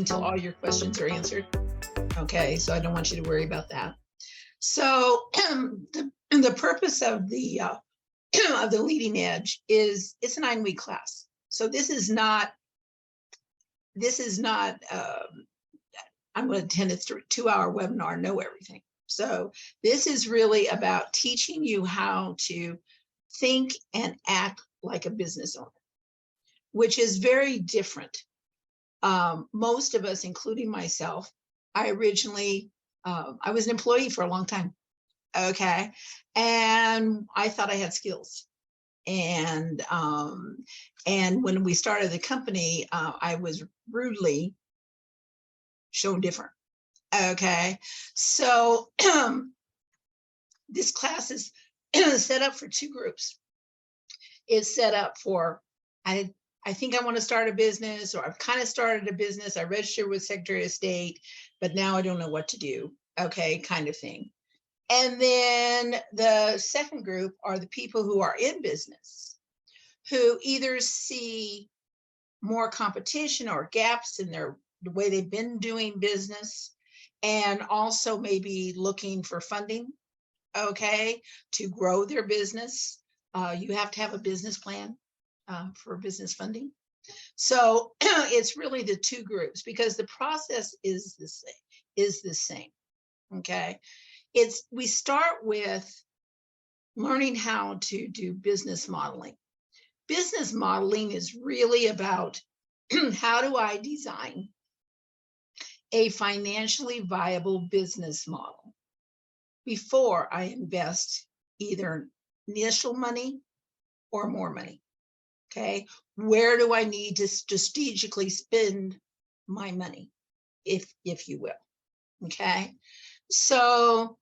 until all your questions are answered. Okay, so I don't want you to worry about that. So the purpose of the of the leading edge is it's a 9-week class. So this is not I'm going to attend a 2-hour webinar, know everything. So this is really about teaching you how to think and act like a business owner, which is very different. Most of us, including myself, I originally, I was an employee for a long time. Okay. And I thought I had skills. And when we started the company, I was rudely shown different. Okay. So this class is set up for 2 groups. It's set up for, I think I want to start a business, or I've kind of started a business. I registered with Secretary of State, but now I don't know what to do. Okay, kind of thing. And then the second group are the people who are in business, who either see more competition or gaps in the way they've been doing business, and also maybe looking for funding, okay, to grow their business. You have to have a business plan for business funding. So it's really the 2 groups, because the process is the same. Okay. We start with learning how to do business modeling. Business modeling is really about how do I design a financially viable business model before I invest either initial money or more money. Okay, where do I need to strategically spend my money, if you will? Okay, so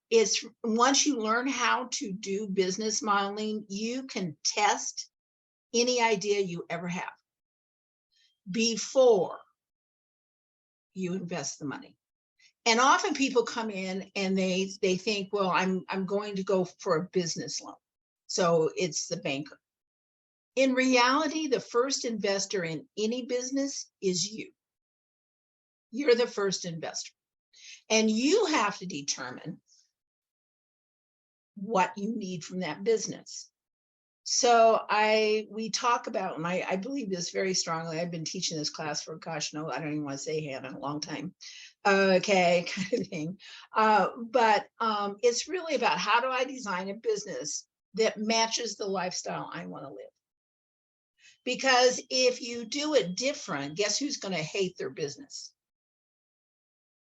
it's once you learn how to do business modeling, you can test any idea you ever have before you invest the money. And often people come in and they think, well, I'm going to go for a business loan, so it's the banker. In reality, the first investor in any business is you. You're the first investor. And you have to determine what you need from that business. So we talk about, and I believe this very strongly. I've been teaching this class for, gosh, no, I don't even want to say Hannah, a long time. Okay, kind of thing. But it's really about, how do I design a business that matches the lifestyle I want to live? Because if you do it different, guess who's going to hate their business?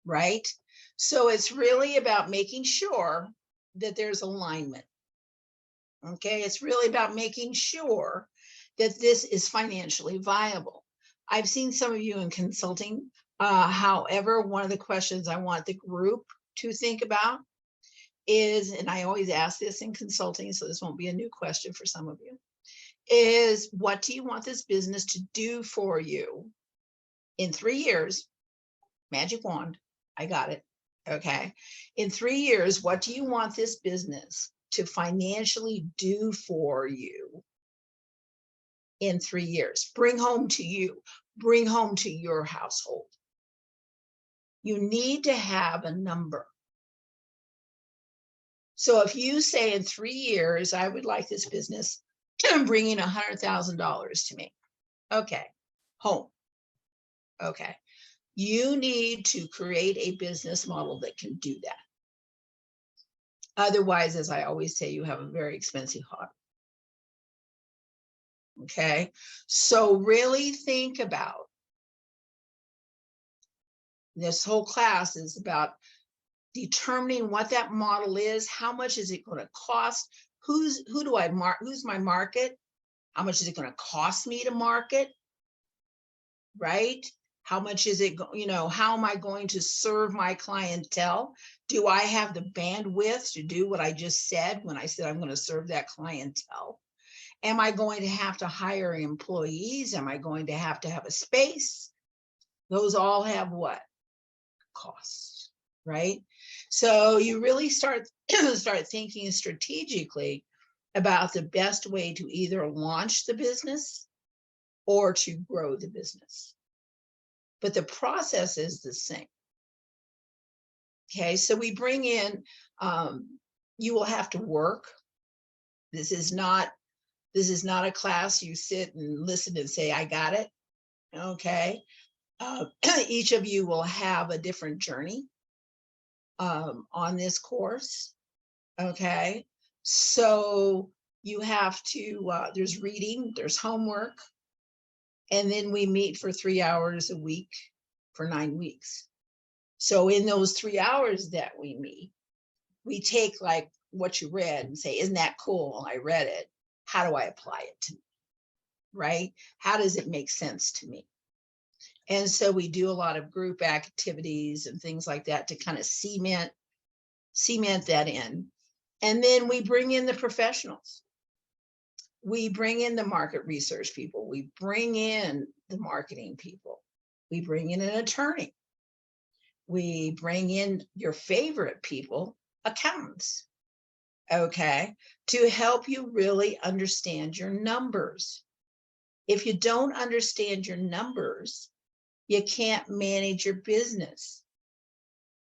Right? So it's really about making sure that there's alignment. Okay, it's really about making sure that this is financially viable. I've seen some of you in consulting. However, one of the questions I want the group to think about is, and I always ask this in consulting, so this won't be a new question for some of you, is what do you want this business to do for you in 3 years? Magic wand, I got it. Okay. In 3 years, what do you want this business to financially do for you in 3 years? Bring home to you, bring home to your household. You need to have a number. So if you say in 3 years, I would like this business bringing $100,000 to me. Okay. Home. Okay. You need to create a business model that can do that. Otherwise, as I always say, you have a very expensive hobby. Okay. So really think about, this whole class is about determining what that model is. How much is it going to cost? Who's my market? How much is it going to cost me to market? Right? How much is it, how am I going to serve my clientele? Do I have the bandwidth to do what I just said when I said I'm going to serve that clientele? Am I going to have to hire employees? Am I going to have a space? Those all have what? Costs, right? So you really start thinking strategically about the best way to either launch the business or to grow the business. but the process is the same. Okay, so we bring in, you will have to work. This is not a class you sit and listen and say, I got it. Okay. Each of you will have a different journey on this course. Okay. So you have to, there's reading, there's homework, and then we meet for 3 hours a week for 9 weeks. So in those 3 hours that we meet, we take like what you read and say, isn't that cool? I read it. How do I apply it to me? Right? How does it make sense to me? And so we do a lot of group activities and things like that to kind of cement that in. And then we bring in the professionals. We bring in the market research people. We bring in the marketing people. We bring in an attorney. We bring in your favorite people, accountants, okay, to help you really understand your numbers. If you don't understand your numbers, you can't manage your business.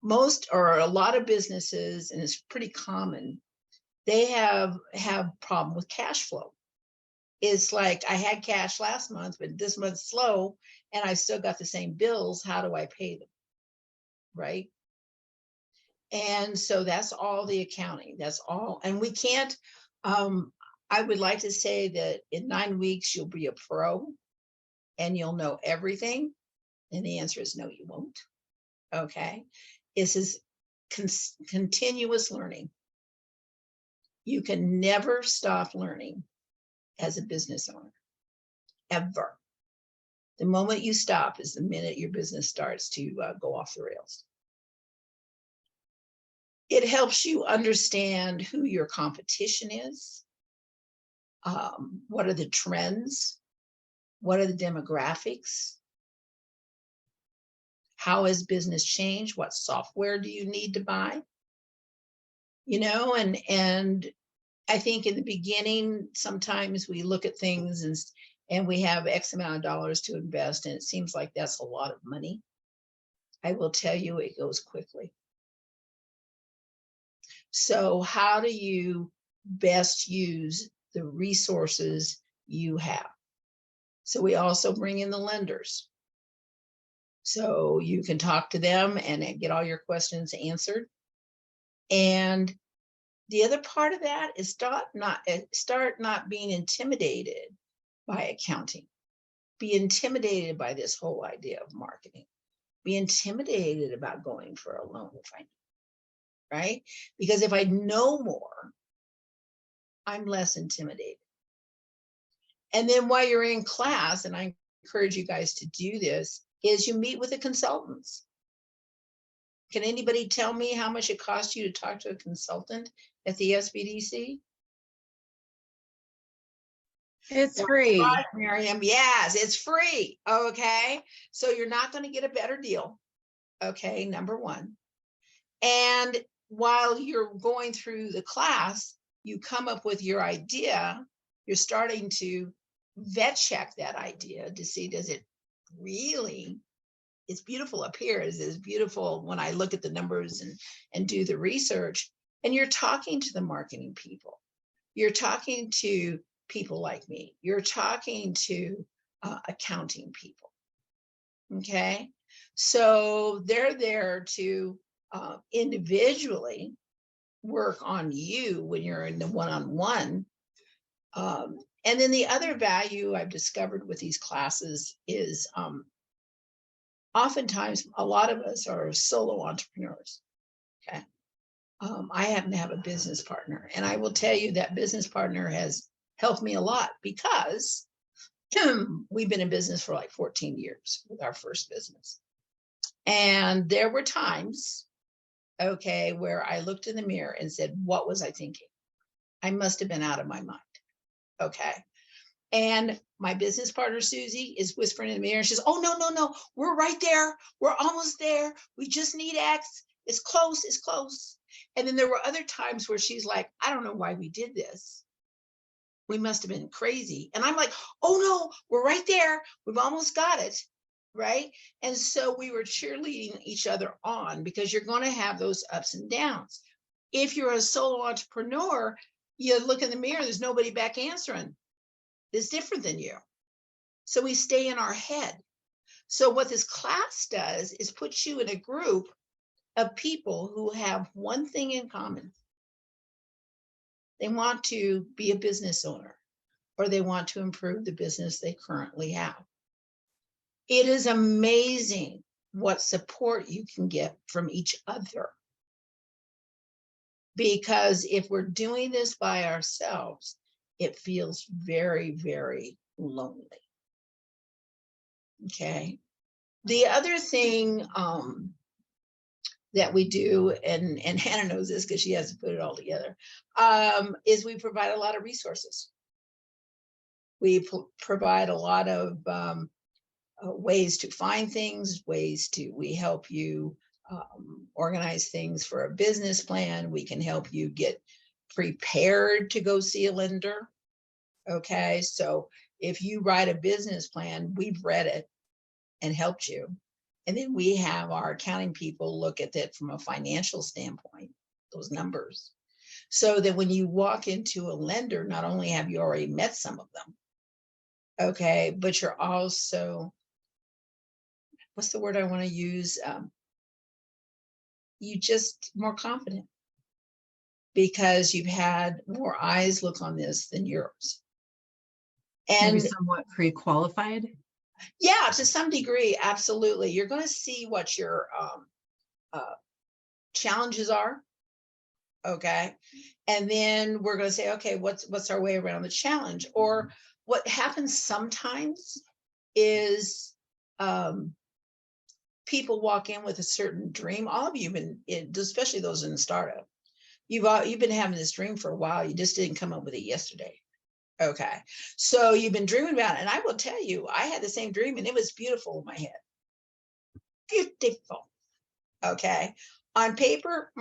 Most or a lot of businesses, and it's pretty common, they have problem with cash flow. It's like, I had cash last month, but this month's slow and I still got the same bills. How do I pay them? Right? And so that's all the accounting. That's all. And we can't, I would like to say that in 9 weeks, you'll be a pro and you'll know everything. And the answer is no, you won't. Okay. This is continuous learning. You can never stop learning as a business owner, ever. The moment you stop is the minute your business starts to go off the rails. It helps you understand who your competition is. What are the trends? What are the demographics? How has business changed? What software do you need to buy? You know, and I think in the beginning, sometimes we look at things and we have X amount of dollars to invest, and it seems like that's a lot of money. I will tell you, it goes quickly. So how do you best use the resources you have? So we also bring in the lenders. So you can talk to them and get all your questions answered. And the other part of that is start not being intimidated by accounting. Be intimidated by this whole idea of marketing. Be intimidated about going for a loan if I need, right? Because if I know more, I'm less intimidated. And then while you're in class, and I encourage you guys to do this, is you meet with the consultants. Can anybody tell me how much it costs you to talk to a consultant at the SBDC? It's free. Right, Miriam. Yes, it's free. Okay. So you're not going to get a better deal. Okay. Number one. And while you're going through the class, you come up with your idea. You're starting to vet check that idea to see, does it really, it's beautiful up here. It's beautiful when I look at the numbers and do the research. And you're talking to the marketing people. You're talking to people like me. You're talking to accounting people. Okay. So they're there to individually work on you when you're in the one-on-one. And then the other value I've discovered with these classes is oftentimes a lot of us are solo entrepreneurs. Okay. I happen to have a business partner, and I will tell you that business partner has helped me a lot because we've been in business for like 14 years with our first business. And there were times, okay, where I looked in the mirror and said, what was I thinking? I must have been out of my mind. Okay. And my business partner, Susie, is whispering in the mirror. She says, oh, no, we're right there. We're almost there. We just need X. It's close. It's close. And then there were other times where she's like, I don't know why we did this. We must have been crazy. And I'm like, oh no, we're right there. We've almost got it. right? And so we were cheerleading each other on, because you're going to have those ups and downs. If you're a solo entrepreneur, you look in the mirror, there's nobody back answering. It's different than you. So we stay in our head. So what this class does is put you in a group of people who have one thing in common. They want to be a business owner, or they want to improve the business they currently have. It is amazing what support you can get from each other. Because if we're doing this by ourselves, it feels very, very lonely. Okay. The other thing that we do, and Hannah knows this because she has to put it all together, is we provide a lot of resources. We provide a lot of ways to find things, we help you organize things for a business plan. We can help you get prepared to go see a lender. Okay, so if you write a business plan, we've read it and helped you. And then we have our accounting people look at it from a financial standpoint, those numbers. So that when you walk into a lender, not only have you already met some of them, okay, but you're also, what's the word I want to use? You just more confident, because you've had more eyes look on this than yours. Maybe And somewhat pre-qualified. yeah, to some degree, absolutely. You're going to see what your challenges are. Okay. And then we're going to say, okay, what's our way around the challenge? Or what happens sometimes is people walk in with a certain dream. All of you been, especially those in the startup, you've been having this dream for a while. You just didn't come up with it yesterday. Okay. So you've been dreaming about it. And I will tell you, I had the same dream and it was beautiful in my head. Beautiful. Okay. On paper,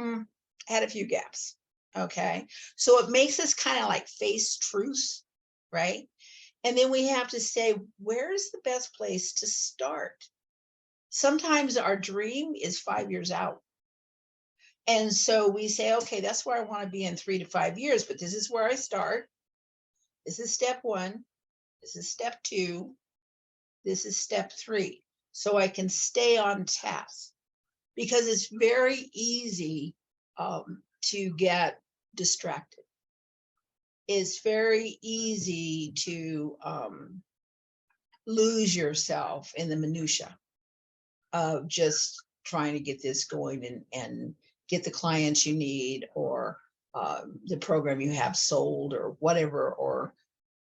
had a few gaps. Okay. So it makes us kind of like face truths, right? And then we have to say, where's the best place to start? Sometimes our dream is 5 years out. And so we say, okay, that's where I want to be in 3 to 5 years, but this is where I start. This is step 1. This is step 2. This is step 3. So I can stay on task, because it's very easy to get distracted. It's very easy to lose yourself in the minutia of just trying to get this going and get the clients you need, or the program you have sold, or whatever,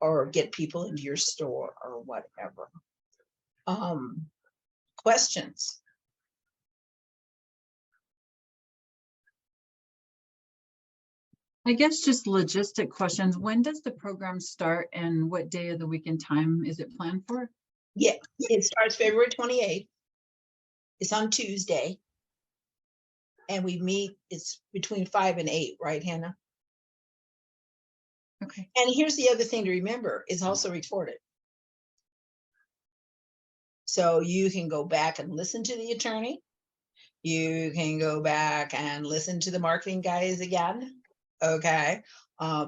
or get people into your store, or whatever. Questions? I guess just logistic questions. When does the program start, and what day of the week and time is it planned for? Yeah, it starts February 28th. It's on Tuesday. And we meet, it's between 5 and 8, right, Hannah? Okay. And here's the other thing to remember, it's also recorded. So you can go back and listen to the attorney. You can go back and listen to the marketing guys again, okay?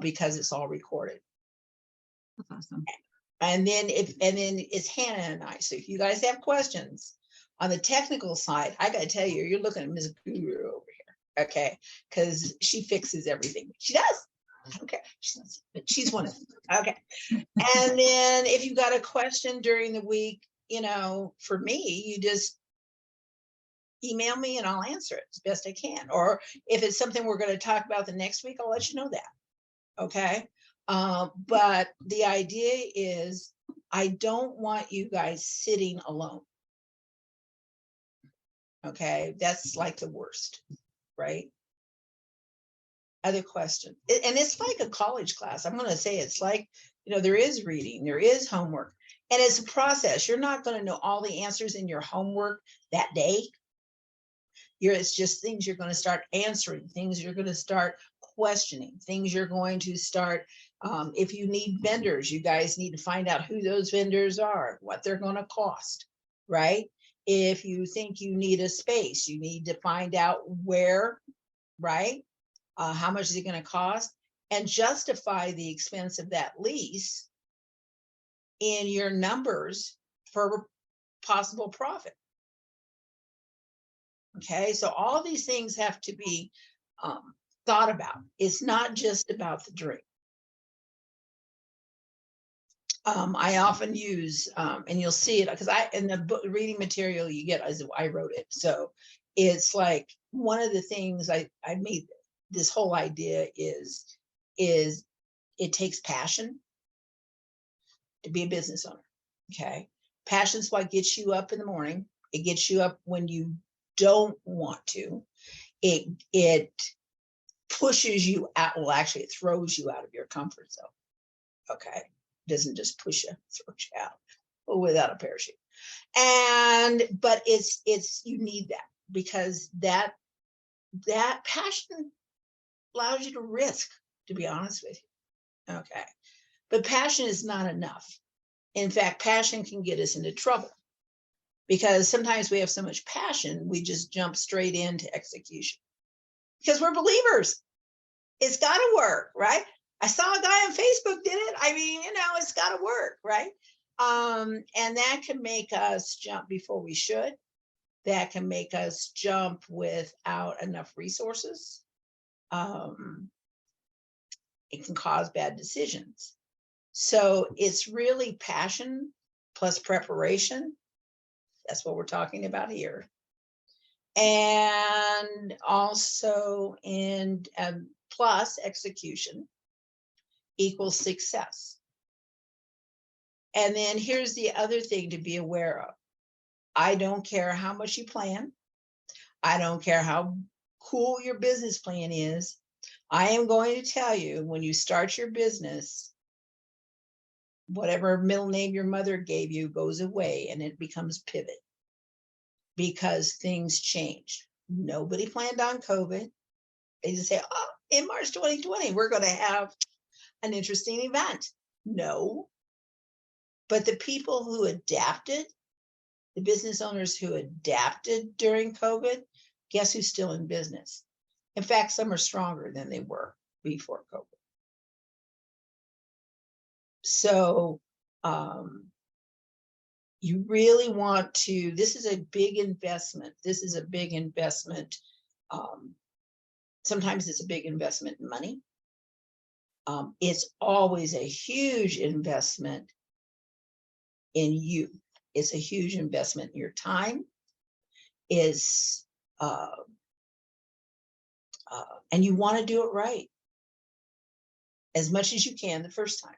Because it's all recorded. That's awesome. And then it's Hannah and I. So if you guys have questions on the technical side, I got to tell you, you're looking at Ms. Guru over here, okay? Because she fixes everything. She does. I don't care. She's one of them. Okay. And then if you got a question during the week, for me, you just email me and I'll answer it as best I can. Or if it's something we're going to talk about the next week, I'll let you know that. Okay. But the idea is, I don't want you guys sitting alone. Okay. That's like the worst, right? Other question. And it's like a college class. I'm going to say it's like, there is reading, there is homework, and it's a process. You're not going to know all the answers in your homework that day. It's just things you're going to start answering, things you're going to start questioning, things you're going to start. If you need vendors, you guys need to find out who those vendors are, what they're going to cost. right? If you think you need a space, you need to find out where, right? How much is it going to cost, and justify the expense of that lease in your numbers for possible profit. Okay, so all these things have to be thought about. It's not just about the drink. I often use, and you'll see it because in the book reading material you get, I wrote it. So it's like one of the things I made this whole idea is it takes passion to be a business owner. Okay. Passion's what gets you up in the morning. It gets you up when you don't want to. It pushes you out. Well, actually, it throws you out of your comfort zone. Okay. It doesn't just push you, throws you out without a parachute. But it's you need that, because that passion allows you to risk, to be honest with you. Okay. But passion is not enough. In fact, passion can get us into trouble, because sometimes we have so much passion, we just jump straight into execution because we're believers. It's got to work, right? I saw a guy on Facebook did it. I mean, it's got to work, right? And that can make us jump before we should. That can make us jump without enough resources. It can cause bad decisions. So it's really passion plus preparation. That's what we're talking about here. And also plus execution equals success. And then here's the other thing to be aware of. I don't care how much you plan. I don't care how cool your business plan is. I am going to tell you, when you start your business, whatever middle name your mother gave you goes away and it becomes pivot, because things changed. Nobody planned on COVID. They just say, oh, in March 2020, we're going to have an interesting event. No. But the people who adapted, the business owners who adapted during COVID, guess who's still in business? In fact, some are stronger than they were before COVID. So you really want to, this is a big investment. This is a big investment. Sometimes it's a big investment in money. It's always a huge investment in you. It's a huge investment in your time. And you want to do it right as much as you can the first time.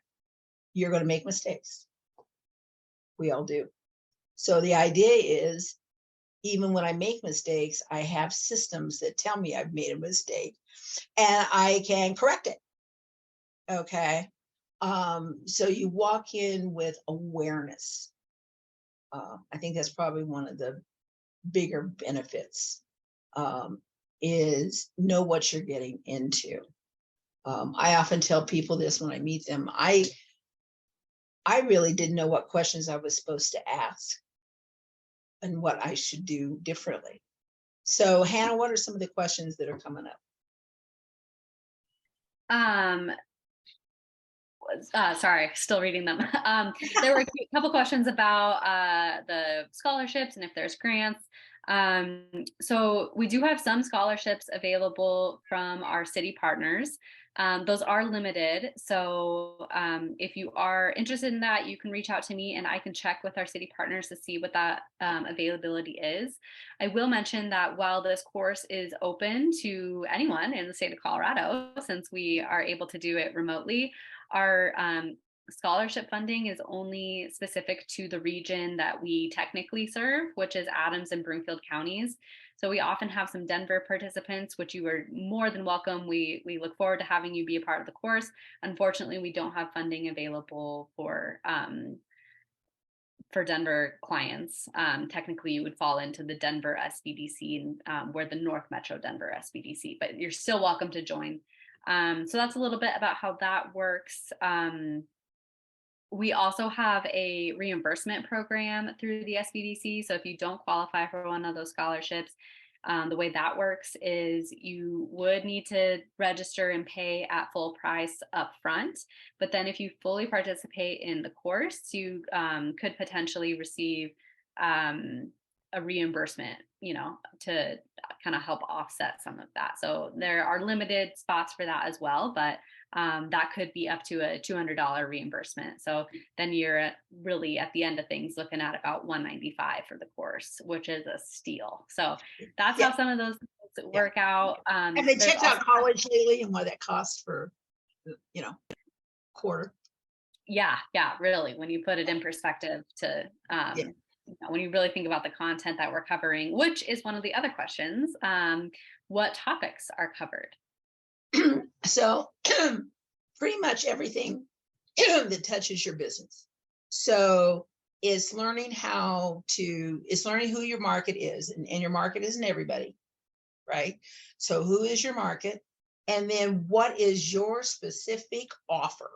You're going to make mistakes. We all do. So the idea is, even when I make mistakes, I have systems that tell me I've made a mistake and I can correct it. Okay. So you walk in with awareness. I think that's probably one of the bigger benefits, is know what you're getting into. I often tell people this when I meet them. I really didn't know what questions I was supposed to ask and what I should do differently. So Hannah, what are some of the questions that are coming up? Sorry, still reading them. There were a couple questions about the scholarships and if there's grants. So we do have some scholarships available from our city partners. Those are limited. So if you are interested in that, you can reach out to me and I can check with our city partners to see what that availability is. I will mention that while this course is open to anyone in the state of Colorado, since we are able to do it remotely, our scholarship funding is only specific to the region that we technically serve, which is Adams and Broomfield counties. So we often have some Denver participants, which you are more than welcome. We look forward to having you be a part of the course. Unfortunately, we don't have funding available for Denver clients. Technically, you would fall into the Denver SBDC, and we're the North Metro Denver SBDC, but you're still welcome to join. So that's a little bit about how that works. We also have a reimbursement program through the SBDC. So if you don't qualify for one of those scholarships, the way that works is you would need to register and pay at full price up front. But then if you fully participate in the course, you could potentially receive a reimbursement, to kind of help offset some of that. So there are limited spots for that as well, but that could be up to a $200 reimbursement. So then you're really at the end of things looking at about $195 for the course, which is a steal. So that's how some of those work out. Have they checked out college lately and what that costs for, quarter? Yeah, really. When you put it in perspective to, when you really think about the content that we're covering, which is one of the other questions, what topics are covered? So pretty much everything that touches your business. So it's learning who your market is, and your market isn't everybody, right? So who is your market? And then what is your specific offer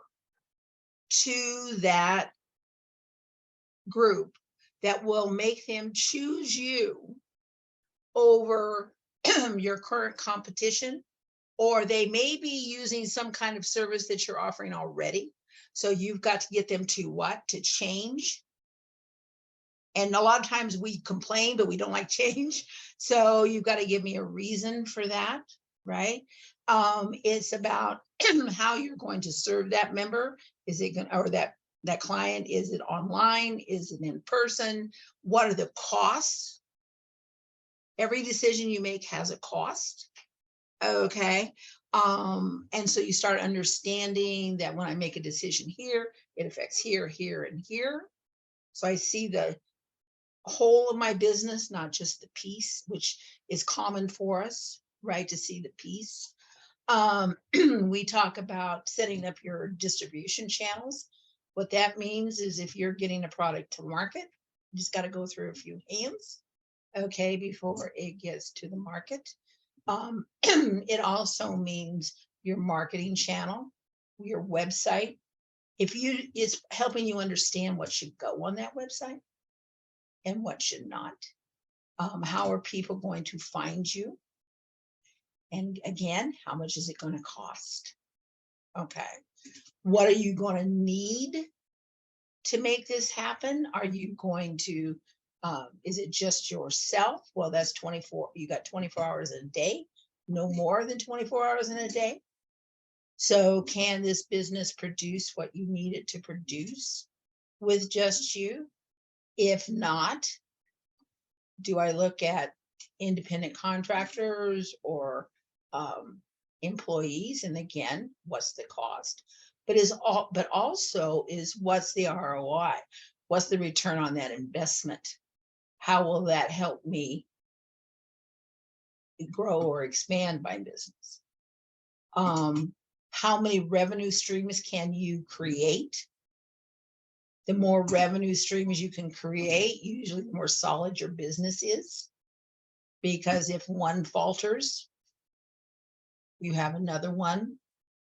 to that group that will make them choose you over your current competition? Or they may be using some kind of service that you're offering already. So you've got to get them to change. And a lot of times we complain, but we don't like change. So you've got to give me a reason for that, right? It's about how you're going to serve that member. Is it going, or that client? Is it online? Is it in person? What are the costs? Every decision you make has a cost. Okay. And so you start understanding that when I make a decision here, it affects here, here, and here. So I see the whole of my business, not just the piece, which is common for us, right? To see the piece. We talk about setting up your distribution channels. What that means is if you're getting a product to market, you just got to go through a few hands, okay, before it gets to the market. It also means your marketing channel, your website. It's helping you understand what should go on that website and what should not. How are people going to find you? And again, how much is it going to cost? Okay. What are you going to need to make this happen? Are you going to is it just yourself? Well, that's 24. You got 24 hours a day, no more than 24 hours in a day. So can this business produce what you need it to produce with just you? If not, do I look at independent contractors or employees? And again, what's the cost? But also is what's the ROI? What's the return on that investment? How will that help me grow or expand my business? How many revenue streams can you create? The more revenue streams you can create, usually the more solid your business is. Because if one falters, you have another one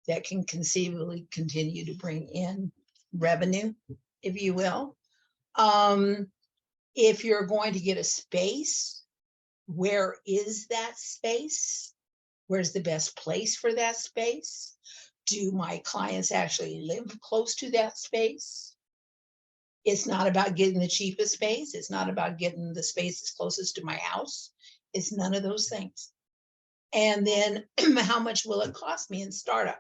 that can conceivably continue to bring in revenue, if you will. If you're going to get a space, where is that space? Where's the best place for that space? Do my clients actually live close to that space? It's not about getting the cheapest space. It's not about getting the space that's closest to my house. It's none of those things. And then how much will it cost me in startup?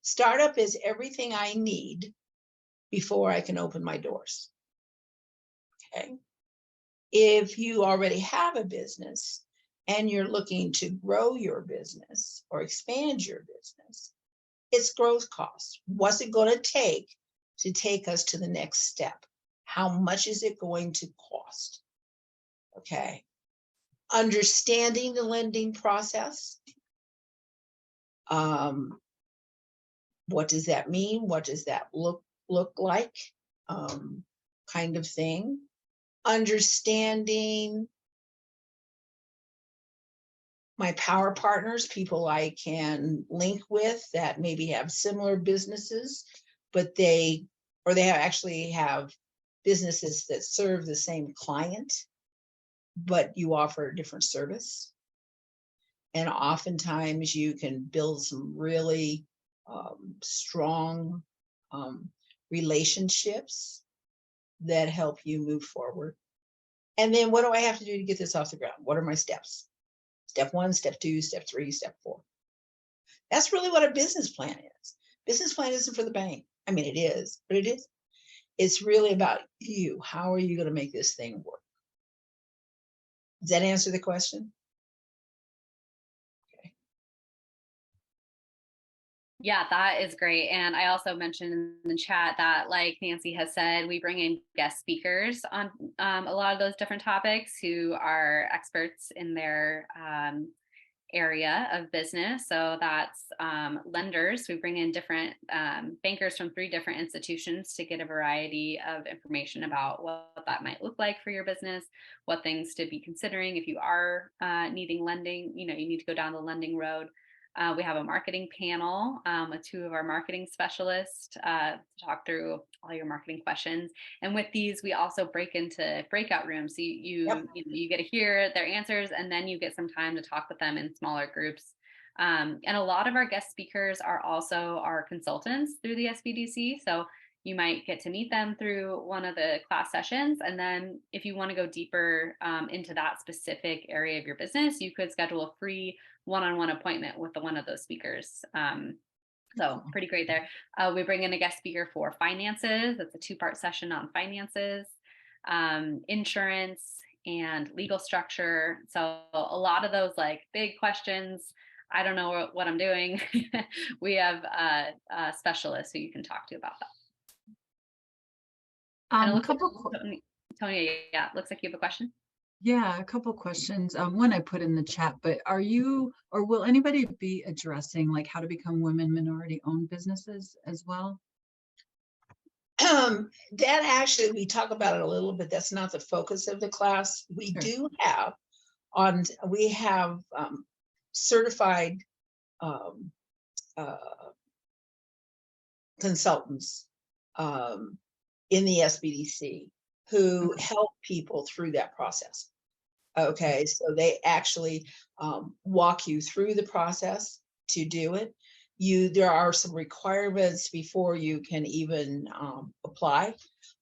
Startup is everything I need before I can open my doors. Okay. If you already have a business and you're looking to grow your business or expand your business, it's growth costs. What's it going to take us to the next step? How much is it going to cost? Okay. Understanding the lending process. What does that mean? What does that look like? Kind of thing. Understanding my power partners, people I can link with that maybe have similar businesses, but they or they actually have businesses that serve the same client, but you offer a different service. And oftentimes you can build some really strong relationships that help you move forward. And then what do I have to do to get this off the ground? What are my steps? Step 1, step 2, step 3, step 4. That's really what a business plan is. Business plan isn't for the bank. I mean, it is, but it is. It's really about you. How are you going to make this thing work? Does that answer the question? Okay. Yeah, that is great. And I also mentioned in the chat that, like Nancy has said, we bring in guest speakers on a lot of those different topics who are experts in their area of business. So that's lenders. We bring in different bankers from 3 different institutions to get a variety of information about what that might look like for your business, what things to be considering if you are needing lending. You know, you need to go down the lending road. We have a marketing panel with 2 of our marketing specialists to talk through all your marketing questions. And with these, we also break into breakout rooms. So you get to hear their answers, and then you get some time to talk with them in smaller groups. And a lot of our guest speakers are also our consultants through the SBDC. So you might get to meet them through one of the class sessions. And then if you want to go deeper into that specific area of your business, you could schedule a free one-on-one appointment with one of those speakers. So pretty great there. We bring in a guest speaker for finances. That's a 2-part session on finances, insurance, and legal structure. So a lot of those like big questions, I don't know what I'm doing. We have specialists who you can talk to about that. A couple. Tonya, yeah, looks like you have a question. Yeah, a couple questions. One I put in the chat, but are you, or will anybody be addressing like how to become women minority-owned businesses as well? That actually, we talk about it a little bit. That's not the focus of the class. We Sure. do have we have certified consultants in the SBDC who help people through that process. Okay, so they actually walk you through the process to do it. There are some requirements before you can even apply.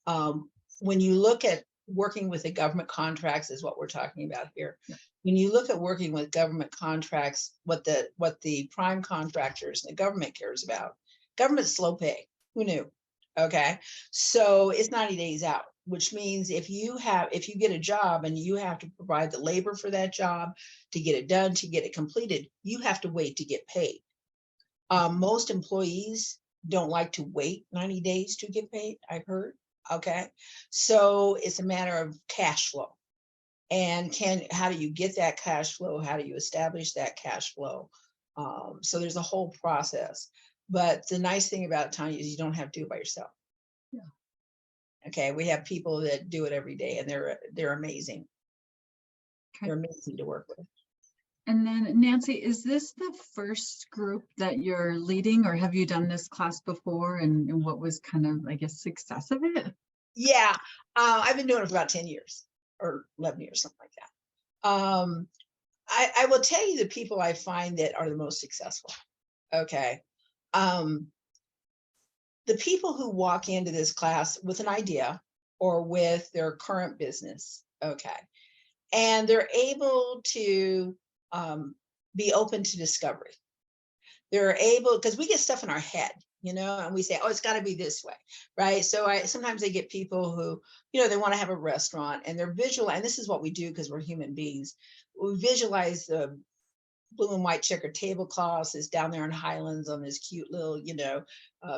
When you look at working with the government contracts is what we're talking about here. Yeah. When you look at working with government contracts, what the prime contractors and the government cares about, government's slow pay. Who knew? Okay, so it's 90 days out, which means if you get a job and you have to provide the labor for that job to get it done, to get it completed, you have to wait to get paid. Most employees don't like to wait 90 days to get paid, I've heard. Okay, so it's a matter of cash flow. And how do you get that cash flow? How do you establish that cash flow? So there's a whole process. But the nice thing about it, Tanya, is you don't have to do it by yourself. Yeah. Okay, we have people that do it every day, and they're amazing. Okay. They're amazing to work with. And then Nancy, is this the first group that you're leading, or have you done this class before? And what was kind of, I guess, success of it? Yeah, I've been doing it for about 10 years or 11 years, something like that. I will tell you the people I find that are the most successful. Okay. The people who walk into this class with an idea or with their current business, okay, and they're able to be open to discovery. They're able, because we get stuff in our head, and we say, oh, it's got to be this way, right? So sometimes I get people who, they want to have a restaurant and they're visual, and this is what we do because we're human beings. We visualize the blue and white checkered tablecloths is down there in Highlands on this cute little,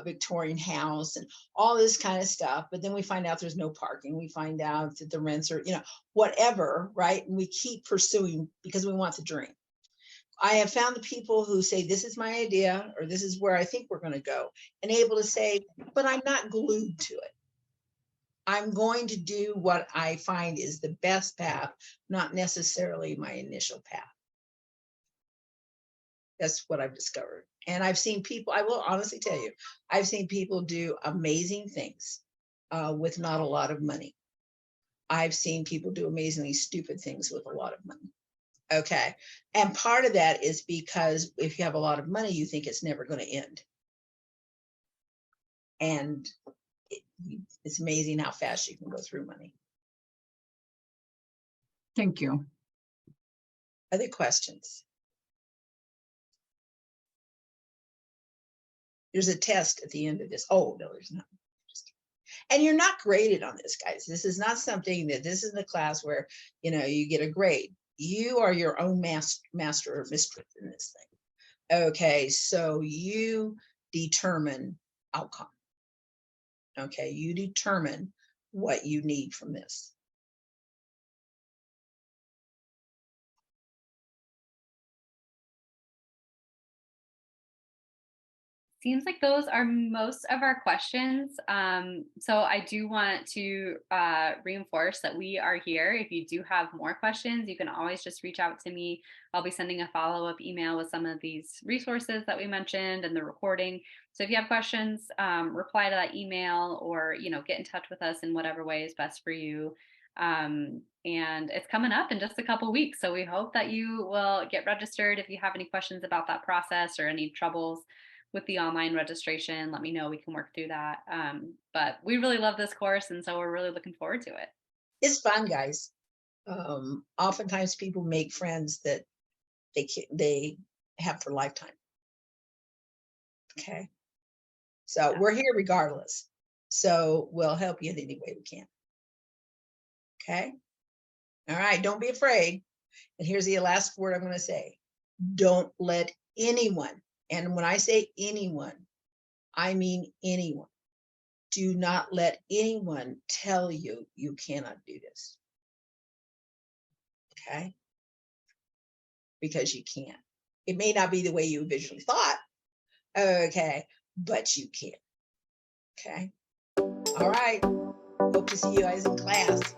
Victorian house and all this kind of stuff. But then we find out there's no parking. We find out that the rents are, whatever, right? And we keep pursuing because we want the dream. I have found the people who say, this is my idea, or this is where I think we're going to go, and able to say, but I'm not glued to it. I'm going to do what I find is the best path, not necessarily my initial path. That's what I've discovered. And I've seen people, I will honestly tell you, I've seen people do amazing things with not a lot of money. I've seen people do amazingly stupid things with a lot of money. Okay. And part of that is because if you have a lot of money, you think it's never going to end. And it's amazing how fast you can go through money. Thank you. Other questions? There's a test at the end of this. Oh, no, there's not. And you're not graded on this, guys. This is not something that this is the class where, you know, you get a grade. You are your own master or mistress in this thing. Okay, so you determine outcome. Okay, you determine what you need from this. Seems like those are most of our questions. So I do want to reinforce that we are here. If you do have more questions, you can always just reach out to me. I'll be sending a follow-up email with some of these resources that we mentioned and the recording. So if you have questions, reply to that email, or, you know, get in touch with us in whatever way is best for you. And it's coming up in just a couple weeks. So we hope that you will get registered. If you have any questions about that process or any troubles with the online registration, let me know. We can work through that. But we really love this course, and so we're really looking forward to it. It's fun, guys. Oftentimes people make friends that they have for lifetime. Okay. So Yeah. we're here regardless. So we'll help you in any way we can. Okay. All right. Don't be afraid. And here's the last word I'm going to say. Don't let anyone, and when I say anyone, I mean anyone, do not let anyone tell you you cannot do this. Okay? Because you can't. It may not be the way you originally thought. Okay. But you can. Okay. All right. Hope to see you guys in class.